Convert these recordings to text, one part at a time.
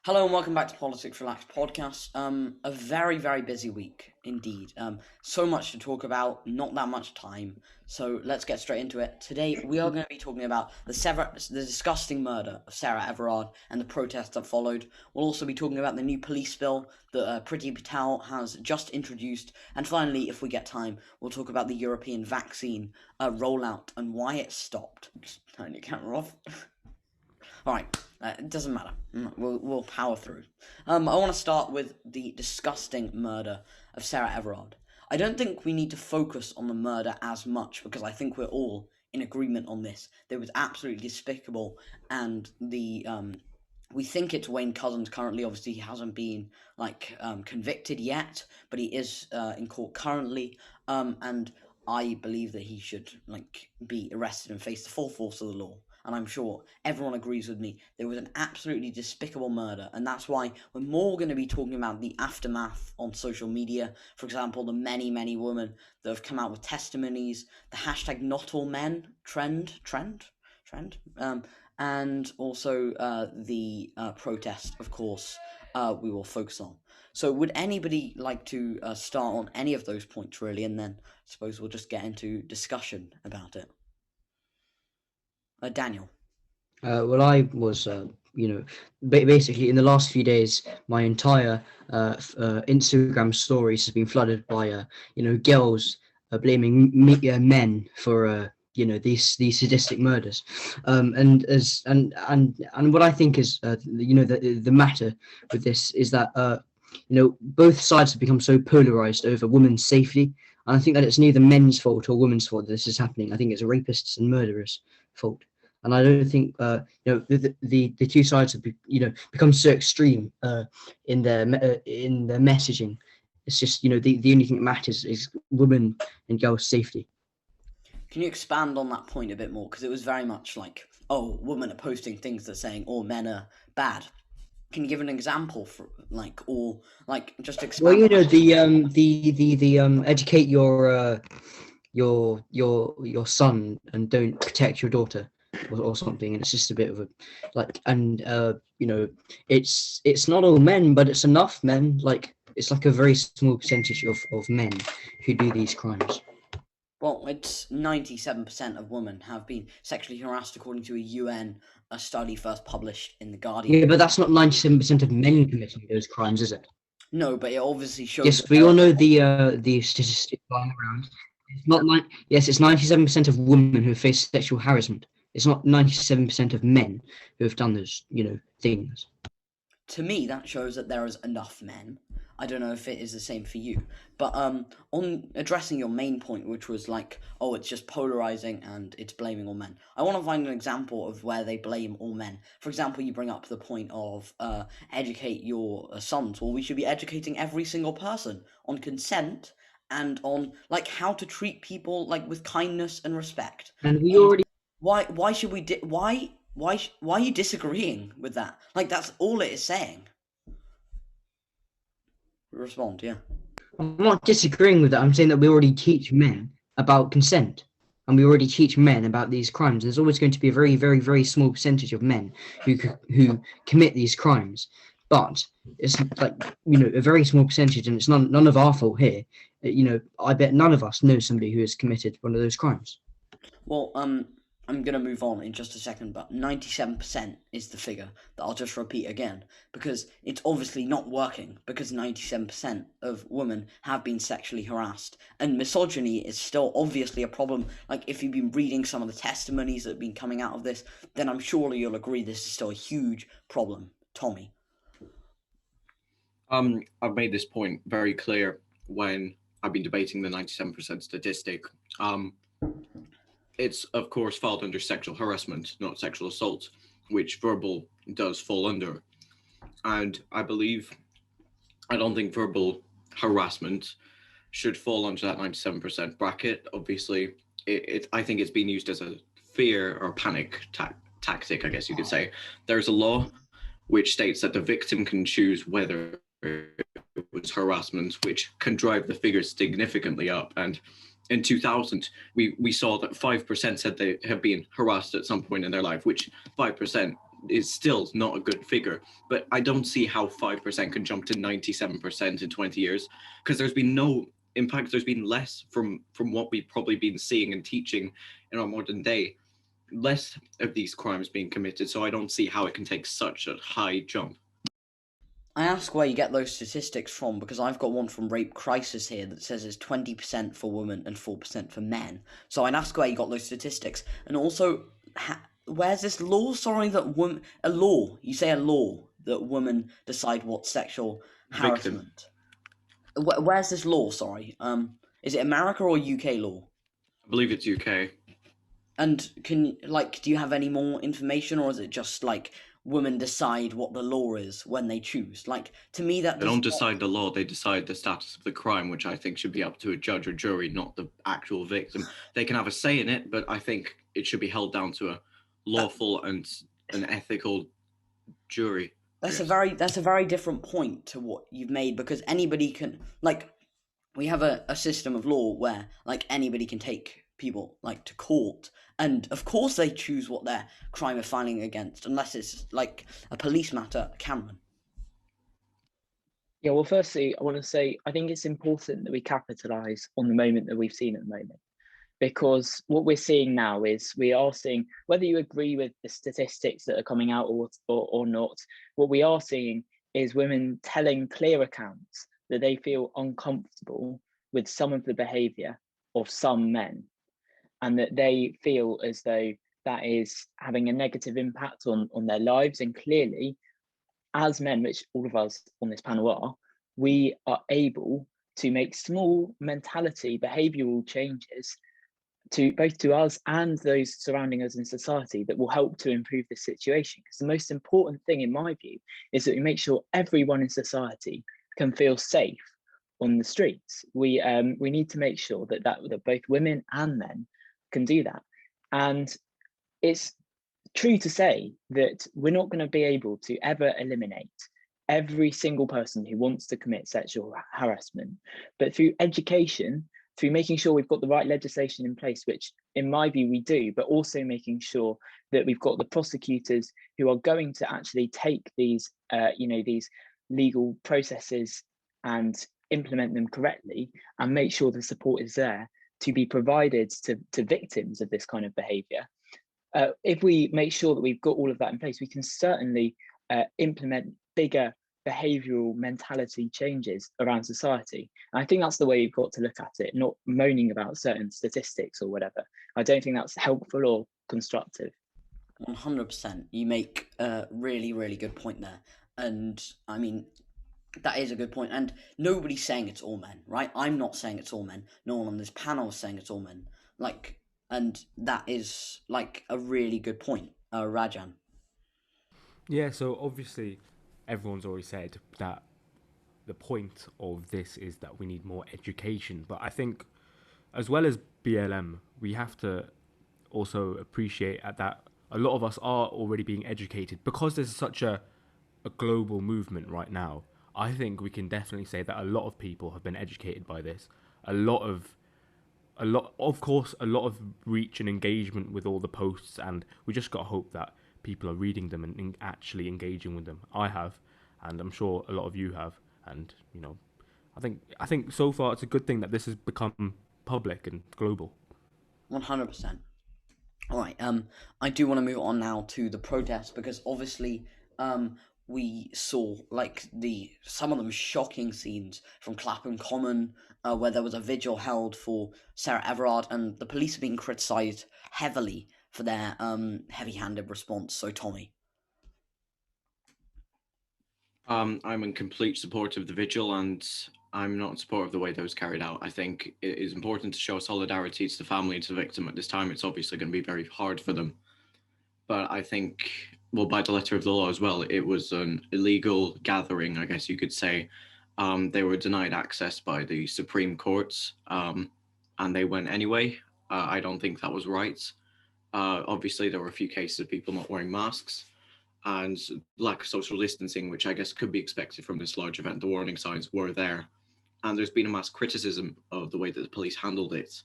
Hello and welcome back to Politics Relaxed podcast. A very, very busy week indeed. So much to talk about, not that much time. So let's get straight into it. Today we are going to be talking about the disgusting murder of Sarah Everard and the protests that followed. We'll also be talking about the new police bill that Priti Patel has just introduced. And finally, if we get time, we'll talk about the European vaccine rollout and why it stopped. Just turn your camera off. All right, it doesn't matter. We'll power through. I want to start with the disgusting murder of Sarah Everard. I don't think we need to focus on the murder as much because I think we're all in agreement on this. It was absolutely despicable, and we think it's Wayne Couzens currently. Obviously, he hasn't been convicted yet, but he is in court currently. And I believe that he should be arrested and face the full force of the law. And I'm sure everyone agrees with me. There was an absolutely despicable murder, and that's why we're more going to be talking about the aftermath on social media. For example, the many, many women that have come out with testimonies, the hashtag not all men trend, and also the protest, of course, we will focus on. So would anybody like to start on any of those points, really, and then I suppose we'll just get into discussion about it. Daniel. Well, I was, basically in the last few days, my entire Instagram stories has been flooded by, girls blaming men for, these sadistic murders, and what I think is, the matter with this is that, both sides have become so polarized over women's safety, and I think that it's neither men's fault or women's fault that this is happening. I think it's rapists and murderers' fault. And I don't think the two sides have become so extreme in their messaging. It's just the only thing that matters is women and girls' safety. Can you expand on that point a bit more? Because it was very much like, oh, women are posting things that are saying all men are bad. Can you give an example for just expand? Well, the educate your son and don't protect your daughter. Or something, and it's just a bit of a it's not all men, but it's enough men. It's like a very small percentage of men who do these crimes. Well, it's 97% of women have been sexually harassed, according to a UN study first published in The Guardian. Yeah, but that's not 97% of men committing those crimes, is it? No, but it obviously shows. Yes, we all know the statistics lying around. It's not yes, it's 97% of women who face sexual harassment. It's not 97% of men who have done those, things. To me, that shows that there is enough men. I don't know if it is the same for you, but on addressing your main point, which was it's just polarizing and it's blaming all men. I want to find an example of where they blame all men. For example, you bring up the point of educate your sons. Well, we should be educating every single person on consent and on how to treat people with kindness and respect. And we already. Why should we why are you disagreeing with that? That's all it is saying. Respond, yeah. I'm not disagreeing with that. I'm saying that we already teach men about consent, and we already teach men about these crimes. There's always going to be a very, very, very small percentage of men who commit these crimes, but it's a very small percentage, and it's none of our fault here. I bet none of us know somebody who has committed one of those crimes. Well, I'm going to move on in just a second, but 97% is the figure that I'll just repeat again, because it's obviously not working, because 97% of women have been sexually harassed, and misogyny is still obviously a problem. If you've been reading some of the testimonies that have been coming out of this, then I'm sure you'll agree this is still a huge problem. Tommy? I've made this point very clear when I've been debating the 97% statistic. It's, of course, filed under sexual harassment, not sexual assault, which verbal does fall under. And I don't think verbal harassment should fall under that 97% bracket. Obviously, I think it's being used as a fear or panic tactic, I guess you could say. There's a law which states that the victim can choose whether it was harassment, which can drive the figures significantly up. And in 2000, we saw that 5% said they have been harassed at some point in their life, which 5% is still not a good figure. But I don't see how 5% can jump to 97% in 20 years, because there's been no, in fact, there's been less from what we've probably been seeing and teaching in our modern day, less of these crimes being committed. So I don't see how it can take such a high jump. I ask where you get those statistics from because I've got one from Rape Crisis here that says it's 20% for women and 4% for men. So I'd ask where you got those statistics, and also where's this law? Sorry, that a law. You say a law that women decide what sexual harassment. Where's this law? Sorry, is it America or UK law? I believe it's UK. And do you have any more information, or is it just like women decide what the law is when they choose? Like, to me, that They don't decide the law, they decide the status of the crime, which I think should be up to a judge or jury, not the actual victim. They can have a say in it, but I think it should be held down to a lawful and an ethical jury. That's a very different point to what you've made, because anybody can, like, we have a system of law where like anybody can take people like to court, and of course they choose what their crime is filing against, unless it's like a police matter. Cameron. Yeah, well, firstly, I want to say I think it's important that we capitalise on the moment that we've seen at the moment, because what we're seeing now is we are seeing, whether you agree with the statistics that are coming out or not, what we are seeing is women telling clear accounts that they feel uncomfortable with some of the behaviour of some men, and that they feel as though that is having a negative impact on their lives. And clearly, as men, which all of us on this panel are, we are able to make small mentality, behavioural changes to both to us and those surrounding us in society that will help to improve the situation. Because the most important thing, in my view, is that we make sure everyone in society can feel safe on the streets. We need to make sure that both women and men can do that. And it's true to say that we're not going to be able to ever eliminate every single person who wants to commit sexual harassment, but through education, through making sure we've got the right legislation in place, which in my view we do, but also making sure that we've got the prosecutors who are going to actually take these these legal processes and implement them correctly, and make sure the support is there to be provided to victims of this kind of behaviour. If we make sure that we've got all of that in place, we can certainly implement bigger behavioural mentality changes around society. And I think that's the way you've got to look at it, not moaning about certain statistics or whatever. I don't think that's helpful or constructive. 100%. You make a really, really good point there. And I mean, that is a good point. And nobody's saying it's all men, right? I'm not saying it's all men. No one on this panel is saying it's all men. Like, and that is like a really good point. Rajan. Yeah, so obviously everyone's already said that the point of this is that we need more education. But I think as well as BLM, we have to also appreciate that a lot of us are already being educated because there's such a global movement right now. I think we can definitely say that a lot of people have been educated by this. A lot of reach and engagement with all the posts, and we just got to hope that people are reading them and actually engaging with them. I have, and I'm sure a lot of you have, and I think so far it's a good thing that this has become public and global. 100%. All right. I do want to move on now to the protests, because obviously, we saw like some of them shocking scenes from Clapham Common, where there was a vigil held for Sarah Everard, and the police are being criticised heavily for their heavy-handed response. So, Tommy. I'm in complete support of the vigil, and I'm not in support of the way that was carried out. I think it is important to show solidarity to the family and to the victim at this time. It's obviously going to be very hard for them. But I think, well, by the letter of the law as well, it was an illegal gathering, I guess you could say. They were denied access by the Supreme Courts, and they went anyway. I don't think that was right. Obviously, there were a few cases of people not wearing masks and lack of social distancing, which I guess could be expected from this large event. The warning signs were there. And there's been a mass criticism of the way that the police handled it.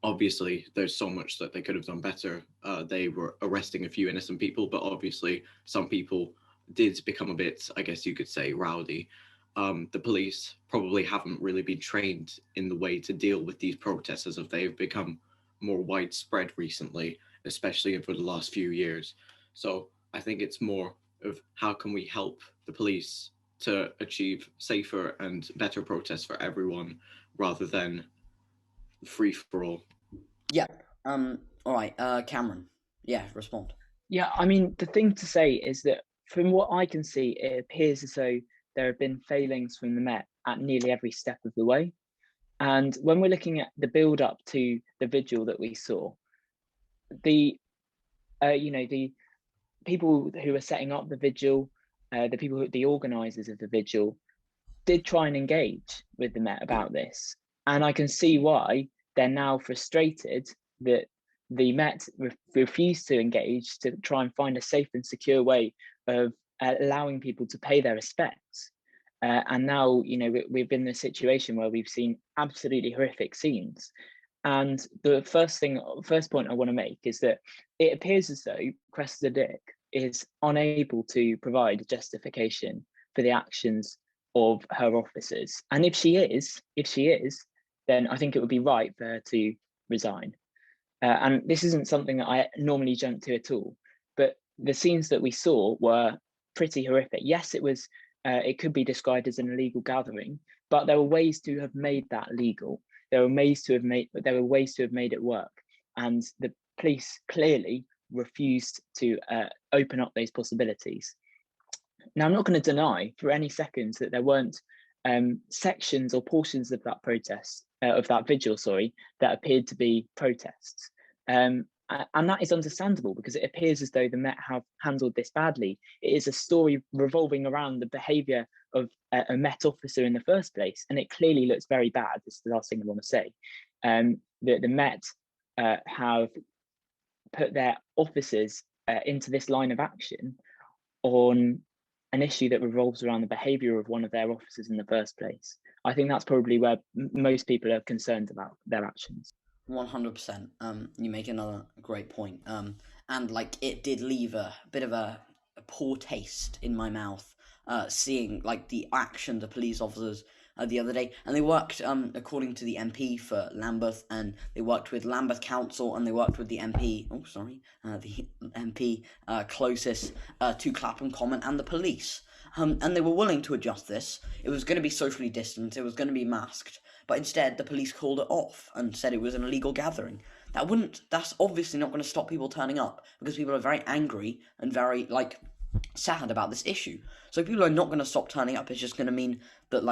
obviously there's so much that they could have done better. They were arresting a few innocent people, but obviously some people did become a bit, I guess you could say, rowdy. The police probably haven't really been trained in the way to deal with these protests as if they've become more widespread recently, especially over the last few years. So I think it's more of how can we help the police to achieve safer and better protests for everyone rather than free for all. Yeah. All right. Cameron. Yeah. Respond. Yeah, I mean, the thing to say is that from what I can see, it appears as though there have been failings from the Met at nearly every step of the way. And when we're looking at the build up to the vigil that we saw, the the people who were setting up the vigil, the organisers of the vigil, did try and engage with the Met about this, and I can see why they're now frustrated that the Met refused to engage to try and find a safe and secure way of allowing people to pay their respects. And now, we've been in a situation where we've seen absolutely horrific scenes. And the first point I want to make is that it appears as though Cressida Dick is unable to provide a justification for the actions of her officers. And if she is, then I think it would be right for her to resign. And this isn't something that I normally jump to at all, but the scenes that we saw were pretty horrific. Yes, it could be described as an illegal gathering, but there were ways to have made that legal. There were ways to have made it work, and the police clearly refused to open up those possibilities. Now, I'm not going to deny for any seconds that there weren't sections or portions of that vigil, that appeared to be protests. And that is understandable because it appears as though the Met have handled this badly. It is a story revolving around the behaviour of a Met officer in the first place, and it clearly looks very bad. This is the last thing I want to say. The Met have put their officers into this line of action on an issue that revolves around the behaviour of one of their officers in the first place. I think that's probably where most people are concerned about their actions. 100%. You make another great point. And like it did leave a bit of a poor taste in my mouth, seeing like the actions of police officers the other day, and they worked according to the MP for Lambeth, and they worked with Lambeth Council, and they worked with the MP. The MP closest to Clapham Common and the police. And they were willing to adjust this. It was going to be socially distanced. It was going to be masked. But instead, the police called it off and said it was an illegal gathering. That's obviously not going to stop people turning up because people are very angry and very, sad about this issue. So people are not going to stop turning up. It's just going to mean that,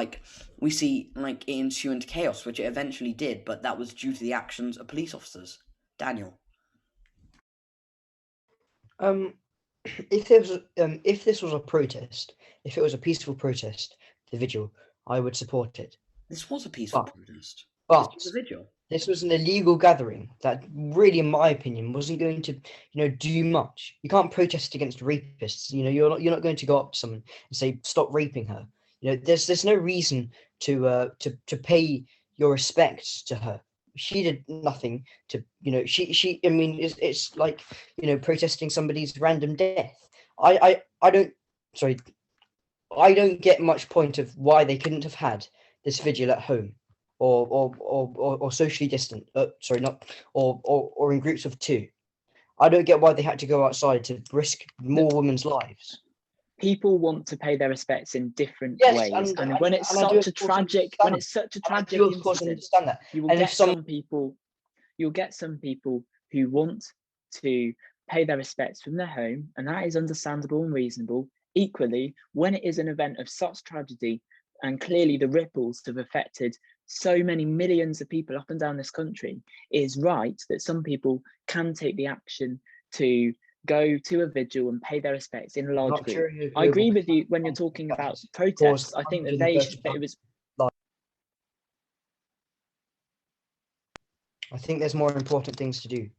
we see, it ensue into chaos, which it eventually did, but that was due to the actions of police officers. Daniel. If this was a protest, if it was a peaceful protest, the vigil, I would support it. This was a peaceful protest. But this was a vigil. This was an illegal gathering that really, in my opinion, wasn't going to, do much. You can't protest against rapists. You're not going to go up to someone and say, stop raping her. There's no reason to pay your respects to her. She did nothing to, it's like, protesting somebody's random death. I don't get much point of why they couldn't have had this vigil at home or socially distant. Or in groups of two. I don't get why they had to go outside to risk more women's lives. People want to pay their respects in different ways, and when it's such a tragic incident, you will get some people who want to pay their respects from their home, and that is understandable and reasonable. Equally, when it is an event of such tragedy, and clearly the ripples have affected so many millions of people up and down this country, it is right that some people can take the action to go to a vigil and pay their respects in a large group. I agree with you when you're talking about protests. I think that I think there's more important things to do.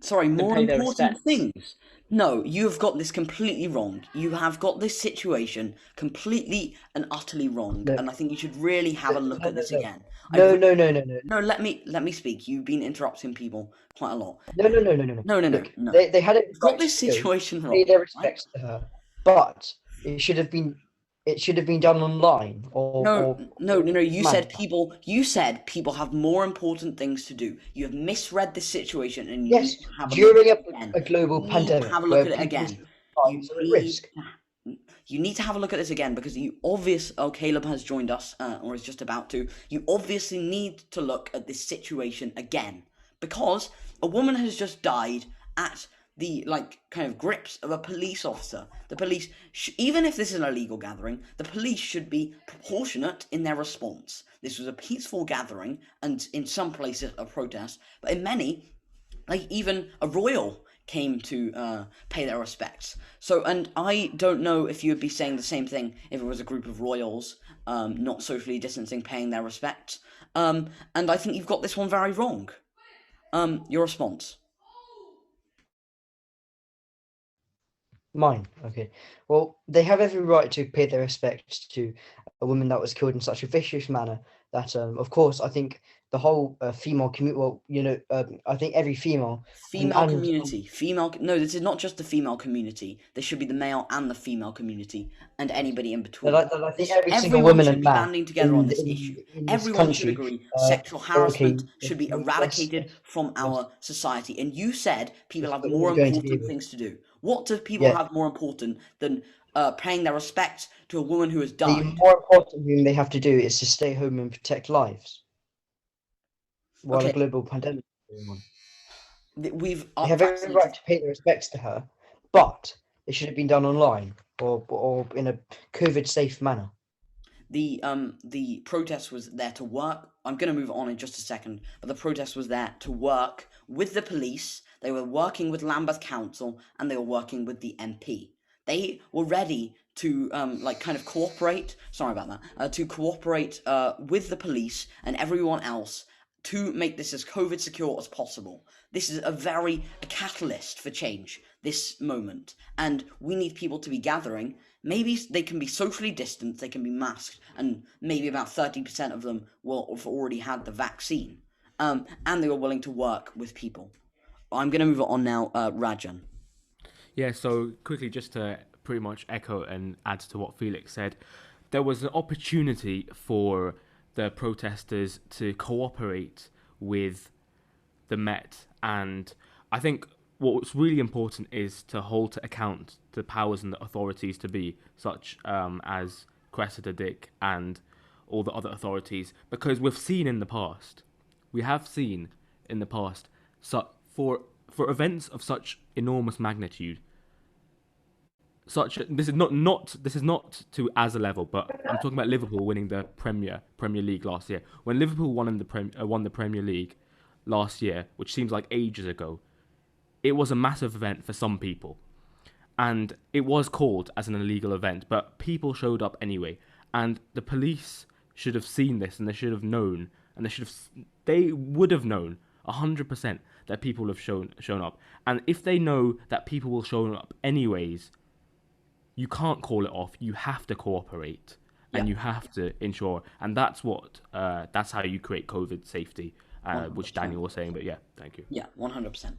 Sorry, more pay their important respects. things. No, you have got this completely wrong. You have got this situation completely and utterly wrong, No, and I think you should really have a look no, at this no, again. I no, re- no, no, no, no, no, let me speak. You've been interrupting people quite a lot. no, no, no, no, no, no. No, no, no, Look, no. they had every You've got right this to go, situation pay wrong, their right? respects to her, but it should have been done online No, no, or no, no. You manner. said people. You said people have more important things to do. You have misread this situation, and you need Yes, to have a look during at it again. a global You need to pandemic have a look where at it people's again. You lives are at need. risk. You need to have a look at this again because you obvious. Oh, Caleb has joined us, or is just about to. You obviously need to look at this situation again because a woman has just died at the kind of grips of a police officer. The police, even if this is an illegal gathering, the police should be proportionate in their response. This was a peaceful gathering, and in some places a protest, but in many, even a royal came to pay their respects. So, and I don't know if you would be saying the same thing if it was a group of royals, not socially distancing, paying their respects. And I think you've got this one very wrong. Your response. Mine, okay. Well, they have every right to pay their respects to a woman that was killed in such a vicious manner that, of course, I think the whole female community, well, I think every female Female community. Female. No, this is not just the female community. This should be the male and the female community, and anybody in between. I think every single Everyone woman should and be man banding together on this issue. in this Everyone should country, agree sexual harassment okay, should be yes, eradicated yes, from yes, our society. And you said people yes, have we're more all going to be important able, things to do. What do people yeah. have more important than paying their respects to a woman who has The died? more important thing they have to do is to stay home and protect lives while a Okay, global pandemic is going on. we've They have every right vaccinated. to pay their respects to her, but it should have been done online or in a COVID-safe manner. The protest was there to work. I'm going to move on in just a second, but the protest was there to work with the police. They were working with Lambeth Council and they were working with the MP. They were ready to kind of cooperate. Sorry about that. To cooperate with the police and everyone else to make this as COVID secure as possible. This is a catalyst for change. This moment, and we need people to be gathering. Maybe they can be socially distanced, they can be masked, and maybe about 30% of them will have already had the vaccine. And they were willing to work with people. I'm going to move on now, Rajan. Yeah, so quickly, just to pretty much echo and add to what Felix said, there was an opportunity for the protesters to cooperate with the Met, and I think what's really important is to hold to account the powers and the authorities to be, such as Cressida Dick and all the other authorities, because we have seen in the past, for events of such enormous magnitude, this is not to as a level, but I'm talking about Liverpool winning the Premier League last year. When Liverpool won the Premier League last year, which seems like ages ago, it was a massive event for some people, and it was called as an illegal event, but people showed up anyway, and the police should have seen this, and they should have known, and they would have known 100% that people have shown up, and if they know that people will show up anyways, you can't call it off. You have to cooperate, and Yeah. you have to ensure, and that's how you create COVID safety, which 100%. Daniel was saying. But yeah, thank you. Yeah, 100%.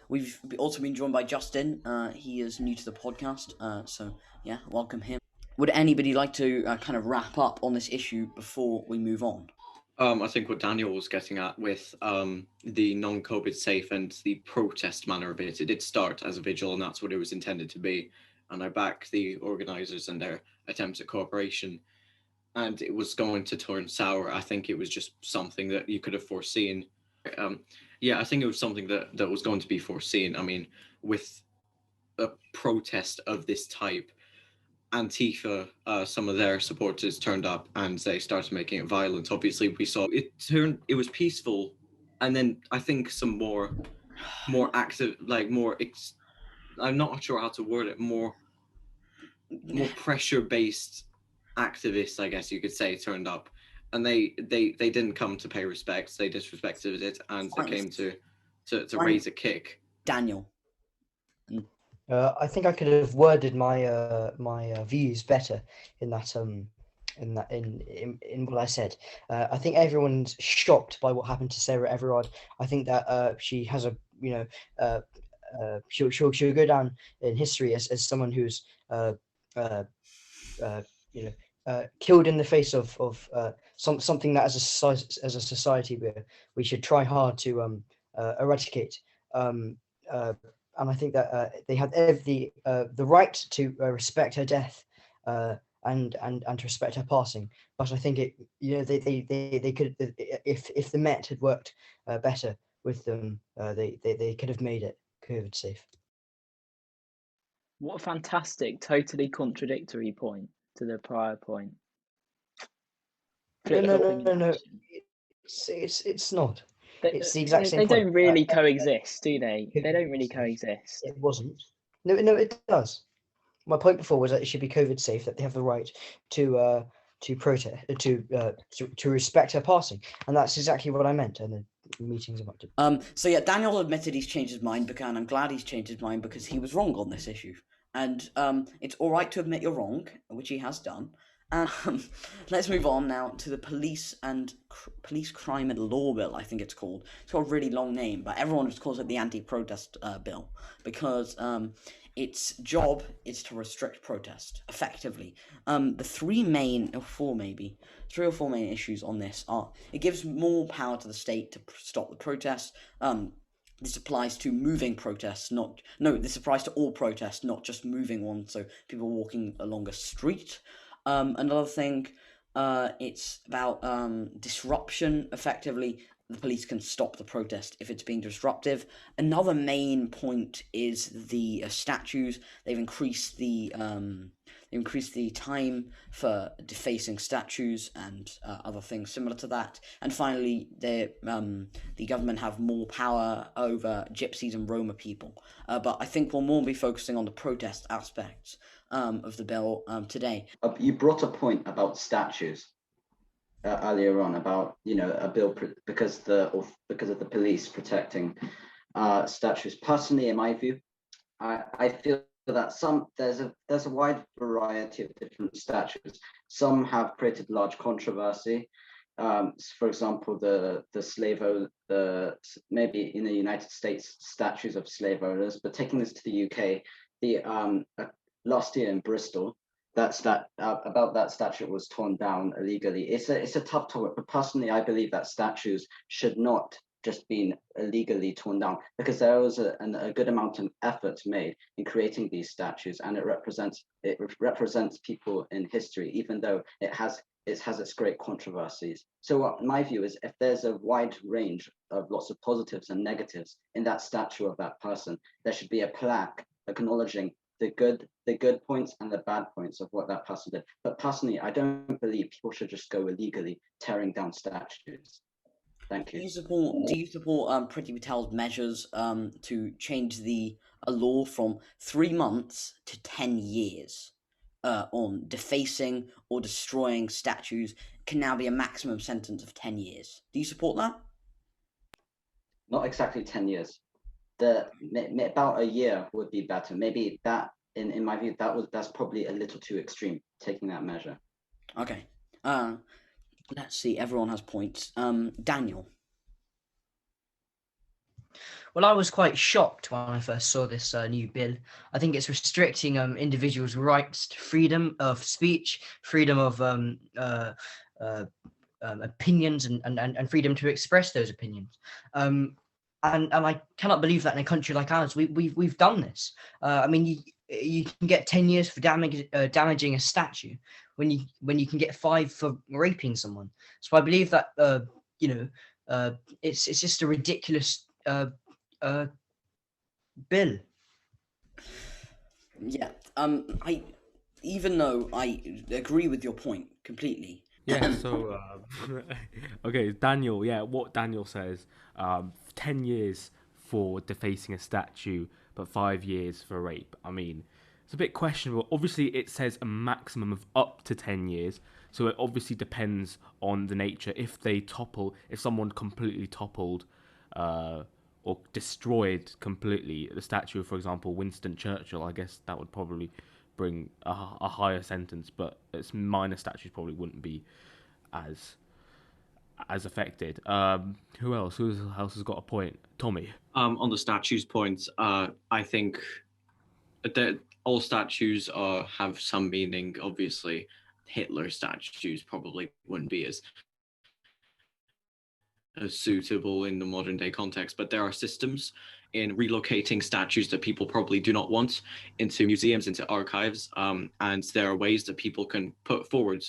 We've also been joined by Justin. He is new to the podcast, so yeah, welcome him. Would anybody like to kind of wrap up on this issue before we move on? I think what Daniel was getting at with the non-COVID safe and the protest manner of it did start as a vigil, and that's what it was intended to be. And I back the organisers and their attempts at cooperation. And it was going to turn sour. I think it was just something that you could have foreseen. I think it was something that was going to be foreseen. I mean, with a protest of this type, Antifa, some of their supporters turned up and they started making it violent. Obviously, we saw it was peaceful, and then I think some more active, I'm not sure how to word it, more pressure based activists, I guess you could say, turned up, and they didn't come to pay respects. They disrespected it, and they came to to Right. raise a kick. Daniel. I think I could have worded my views better in that in what I said. I think everyone's shocked by what happened to Sarah Everard. I think that she has a she'll go down in history as someone who's killed in the face of something that as a society we should try hard to eradicate. And I think that they have the right to respect her death and to respect her passing. But I think they could, if the Met had worked better with them, they could have made it COVID safe. What a fantastic, totally contradictory point to the prior point. No. It's not. It's the exact same They point. don't really coexist, do they? They don't really coexist. It wasn't. No, it does. My point before was that it should be COVID safe, that they have the right to protest, to respect her passing, and that's exactly what I meant. And the meeting's about to. So yeah, Daniel admitted he's changed his mind, and I'm glad he's changed his mind because he was wrong on this issue. And it's all right to admit you're wrong, which he has done. Let's move on now to the Police Crime and Law Bill, I think it's called. It's got a really long name, but everyone just calls it the Anti-Protest Bill because its job is to restrict protest effectively. The three or four main issues on this are: it gives more power to the state to stop the protests. This applies to moving protests, this applies to all protests, not just moving ones, so people walking along a street. Another thing, it's about disruption. Effectively, the police can stop the protest if it's being disruptive. Another main point is the statues. They've increased the time for defacing statues and other things similar to that. And finally, the government have more power over gypsies and Roma people. But I think we'll more be focusing on the protest aspects of the bill today. You brought a point about statues earlier on about a bill because of the police protecting statues. Personally, in my view, I feel that there's a wide variety of different statues. Some have created large controversy. For example, maybe in the United States, statues of slave owners. But taking this to the UK, last year in Bristol, that statue was torn down illegally. It's a tough topic, but personally, I believe that statues should not just been illegally torn down, because there was a good amount of effort made in creating these statues, and it represents people in history, even though it has its great controversies. So what my view is, if there's a wide range of lots of positives and negatives in that statue of that person, there should be a plaque acknowledging the good points and the bad points of what that person did. But personally, I don't believe people should just go illegally tearing down statues. Thank you. Do you support Priti Patel's measures to change a law from 3 months to 10 years on defacing or destroying statues? Can now be a maximum sentence of 10 years. Do you support that? Not exactly 10 years. About a year would be better. Maybe that, in my view, that's probably a little too extreme, taking that measure. Okay. Let's see. Everyone has points. Daniel. Well, I was quite shocked when I first saw this new bill. I think it's restricting individuals' rights to freedom of speech, freedom of opinions, and freedom to express those opinions. And I cannot believe that in a country like ours, we've done this. I mean, you can get 10 years for damaging a statue when you can get 5 for raping someone. So I believe that it's just a ridiculous bill. Yeah. Even though I agree with your point completely. Yeah. So okay, Daniel. Yeah, what Daniel says. 10 years for defacing a statue, but 5 years for rape. I mean, it's a bit questionable. Obviously, it says a maximum of up to 10 years. So it obviously depends on the nature. If someone completely toppled or destroyed completely the statue of, for example, Winston Churchill, I guess that would probably bring a higher sentence, but its minor statues probably wouldn't be as affected. Who else? Who else has got a point? Tommy. On the statues point, I think that all statues have some meaning. Obviously, Hitler statues probably wouldn't be as suitable in the modern day context, but there are systems in relocating statues that people probably do not want into museums, into archives, and there are ways that people can put forward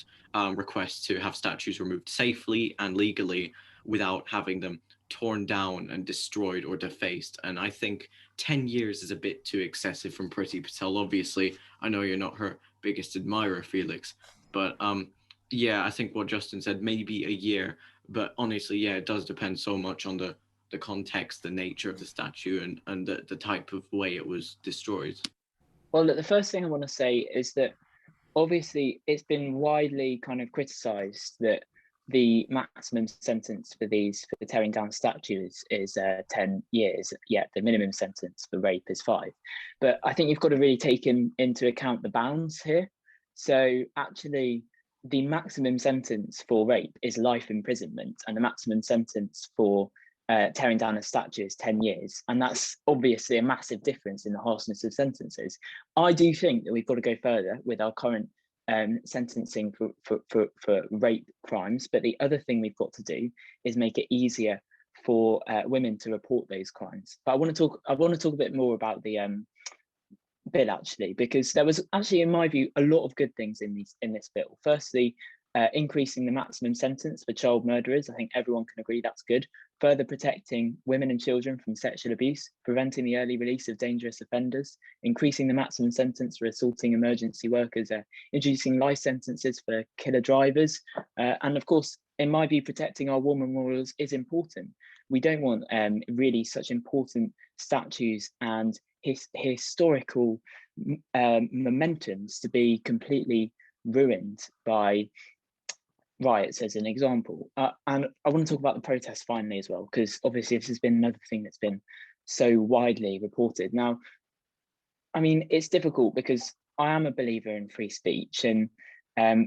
requests to have statues removed safely and legally without having them torn down and destroyed or defaced. And I think 10 years is a bit too excessive from Priti Patel. Obviously, I know you're not her biggest admirer, Felix, but yeah, I think what Justin said, maybe a year. But honestly, yeah, it does depend so much on the context, the nature of the statue, and the type of way it was destroyed. Well, look, the first thing I want to say is that obviously it's been widely kind of criticised that the maximum sentence for tearing down statues is 10 years, yet the minimum sentence for rape is 5. But I think you've got to really take into account the bounds here. So actually, the maximum sentence for rape is life imprisonment, and the maximum sentence for tearing down a statue is 10 years. And that's obviously a massive difference in the harshness of sentences. I do think that we've got to go further with our current sentencing for rape crimes. But the other thing we've got to do is make it easier for women to report those crimes. But I want to talk a bit more about the bill, actually, because there was actually, in my view, a lot of good things in this bill. Firstly, increasing the maximum sentence for child murderers. I think everyone can agree that's good. Further protecting women and children from sexual abuse, preventing the early release of dangerous offenders, increasing the maximum sentence for assaulting emergency workers, introducing life sentences for killer drivers, and of course, in my view, protecting our war memorials is important. We don't want really such important statues and historical momentums to be completely ruined by riots, as an example. And I want to talk about the protests finally as well, because obviously this has been another thing that's been so widely reported. Now, I mean, it's difficult because I am a believer in free speech, and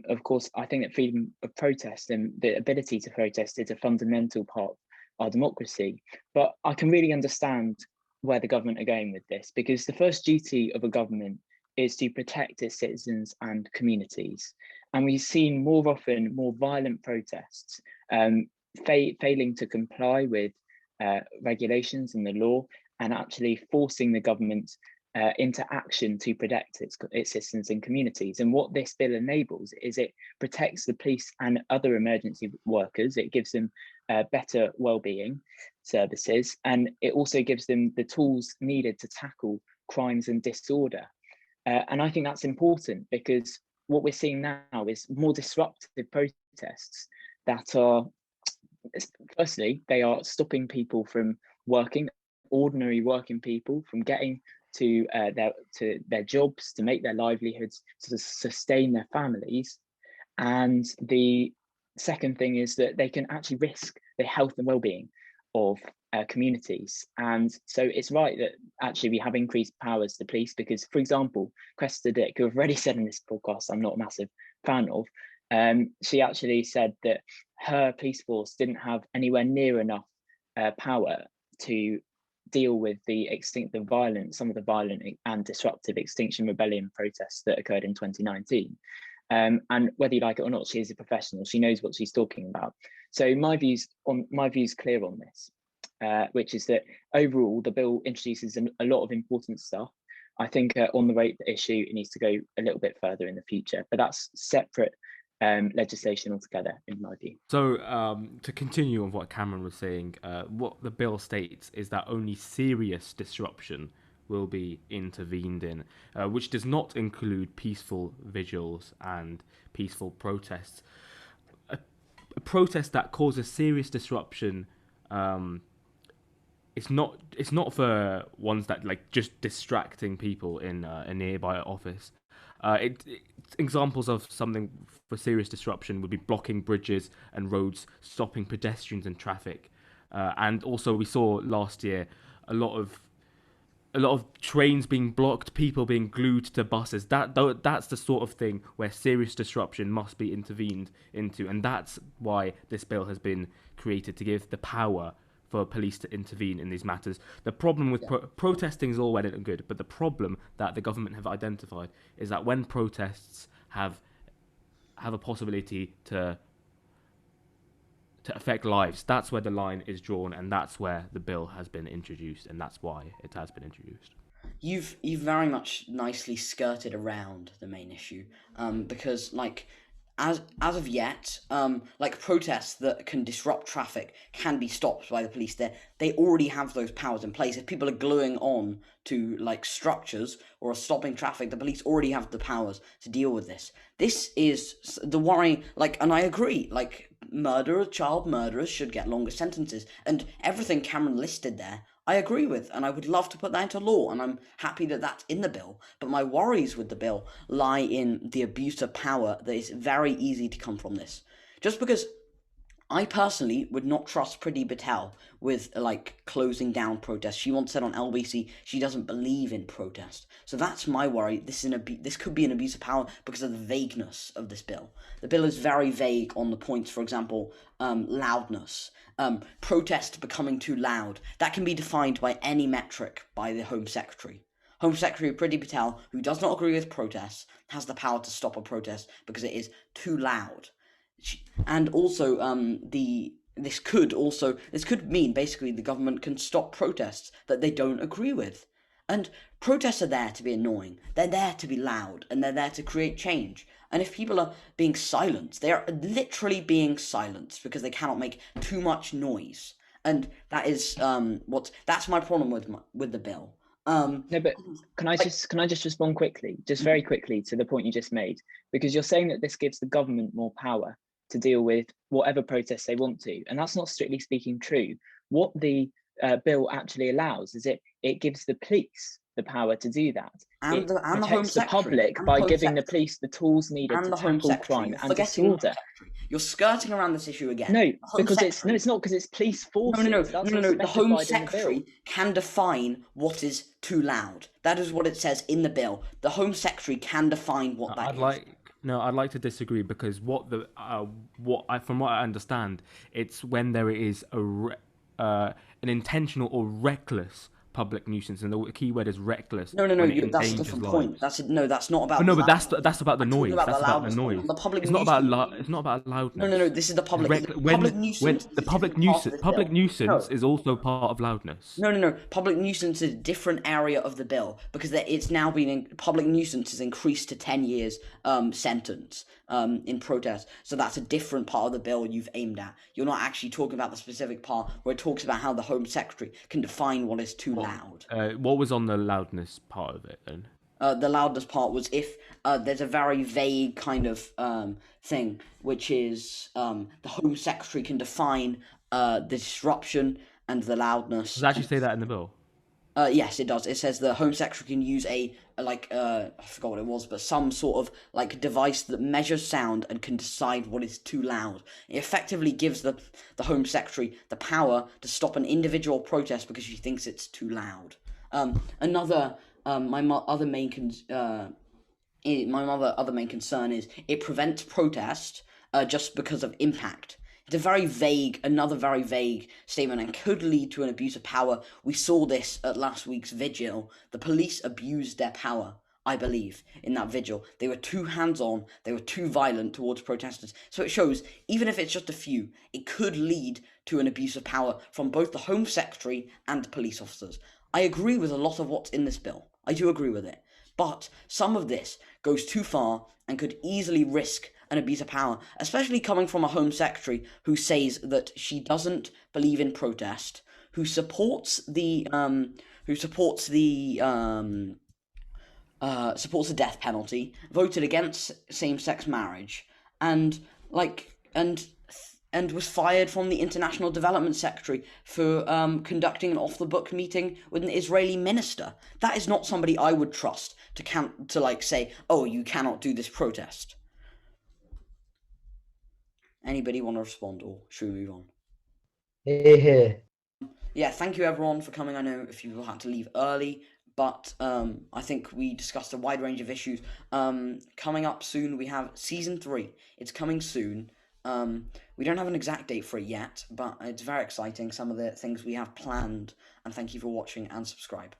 of course, I think that freedom of protest and the ability to protest is a fundamental part of our democracy. But I can really understand where the government are going with this, because the first duty of a government is to protect its citizens and communities. And we've seen more often more violent protests, failing to comply with regulations and the law, and actually forcing the government into action to protect its citizens and communities. And what this bill enables is it protects the police and other emergency workers. It gives them better well-being services, and it also gives them the tools needed to tackle crimes and disorder. And I think that's important, because what we're seeing now is more disruptive protests that are, firstly, they are stopping people from working, ordinary working people from getting to their jobs, to make their livelihoods, to sustain their families. And the second thing is that they can actually risk the health and well-being of communities. And so it's right that actually we have increased powers to police, because, for example, Cressida Dick, who I've already said in this podcast I'm not a massive fan of, she actually said that her police force didn't have anywhere near enough power to deal with some of the violent and disruptive Extinction Rebellion protests that occurred in 2019. And whether you like it or not, she is a professional. She knows what she's talking about. So my views clear on this, which is that overall the bill introduces a lot of important stuff. I think on the rape issue, it needs to go a little bit further in the future, but that's separate legislation altogether, in my view. So to continue on what Cameron was saying, what the bill states is that only serious disruption will be intervened in, which does not include peaceful vigils and peaceful protests. A protest that causes serious disruption, it's not for ones that like just distracting people in a nearby office. Examples of something for serious disruption would be blocking bridges and roads, stopping pedestrians and traffic, And also we saw last year a lot of trains being blocked, people being glued to buses. That's the sort of thing where serious disruption must be intervened into, and that's why this bill has been created, to give the power for police to intervene in these matters. The problem with protesting is all well and good, but the problem that the government have identified is that when protests have a possibility to affect lives, that's where the line is drawn, and that's where the bill has been introduced, and that's why it has been introduced. You've very much nicely skirted around the main issue, because as of yet, protests that can disrupt traffic can be stopped by the police. They already have those powers in place. If people are gluing on to structures or are stopping traffic, the police already have the powers to deal with this. This is the worry. And I agree. Child murderers should get longer sentences, and everything Cameron listed there, I agree with, and I would love to put that into law, and I'm happy that that's in the bill. But my worries with the bill lie in the abuse of power that is very easy to come from this. Just because I personally would not trust Priti Patel with closing down protests. She once said on LBC she doesn't believe in protest. So that's my worry. This could be an abuse of power because of the vagueness of this bill. The bill is very vague on the points, for example, loudness. Protest becoming too loud. That can be defined by any metric by the Home Secretary. Home Secretary Priti Patel, who does not agree with protests, has the power to stop a protest because it is too loud. And also, this could mean basically the government can stop protests that they don't agree with. And protests are there to be annoying. They're there to be loud, and they're there to create change. And if people are being silenced, they are literally being silenced because they cannot make too much noise. And that is that's my problem with the bill. No, but can I just respond quickly, just very quickly, to the point you just made? Because you're saying that this gives the government more power to deal with whatever protests they want to, and that's not strictly speaking true. What the bill actually allows is it gives the police the power to do that. And it the Home protects the Secretary, public and by Home giving the Secretary, police the tools needed and to the Home tackle Secretary. crime You're and forgetting the Home disorder. Secretary. You're skirting around this issue again. No, The Home because Secretary, it's not because it's police forces. No. That's what's The Home specified in the bill. Secretary can define what is too loud. That is what it says in the bill. The Home Secretary can define what that is. I'd like to disagree, because from what I understand, it's when there is an intentional or reckless public nuisance, and the key word is reckless. No. That's a different point. That's not about. No, but that's about the noise. That's about the noise. The public. It's not about loudness. No. This is the public. Public nuisance. Public nuisance is also part of loudness. No. Public nuisance is a different area of the bill because it's now been public nuisance is increased to 10 years sentence in protest. So that's a different part of the bill you've aimed at. You're not actually talking about the specific part where it talks about how the Home Secretary can define what is too loud. What was on the loudness part of it then? The loudness part was if there's a very vague kind of thing, which is the Home Secretary can define the disruption and the loudness. Does it actually say that in the bill? Yes, it does. It says the Home Secretary can use I forgot what it was, but some sort of device that measures sound and can decide what is too loud. It effectively gives the Home Secretary the power to stop an individual protest because she thinks it's too loud. My other main concern is it prevents protest just because of impact. It's another very vague statement, and could lead to an abuse of power. We saw this at last week's vigil. The police abused their power, I believe, in that vigil. They were too hands-on, they were too violent towards protesters. So it shows, even if it's just a few, it could lead to an abuse of power from both the Home Secretary and the police officers. I agree with a lot of what's in this bill. I do agree with it. But some of this goes too far and could easily risk an abuse of power, especially coming from a Home Secretary who says that she doesn't believe in protest, who supports the death penalty, voted against same-sex marriage, and was fired from the International Development Secretary for conducting an off-the-book meeting with an Israeli minister. That is not somebody I would trust to say, oh, you cannot do this protest. Anybody want to respond, or should we move on? Here. Yeah, thank you everyone for coming. I know a few people had to leave early, but I think we discussed a wide range of issues. Coming up soon, we have season 3. It's coming soon. We don't have an exact date for it yet, but it's very exciting. Some of the things we have planned, and thank you for watching and subscribe.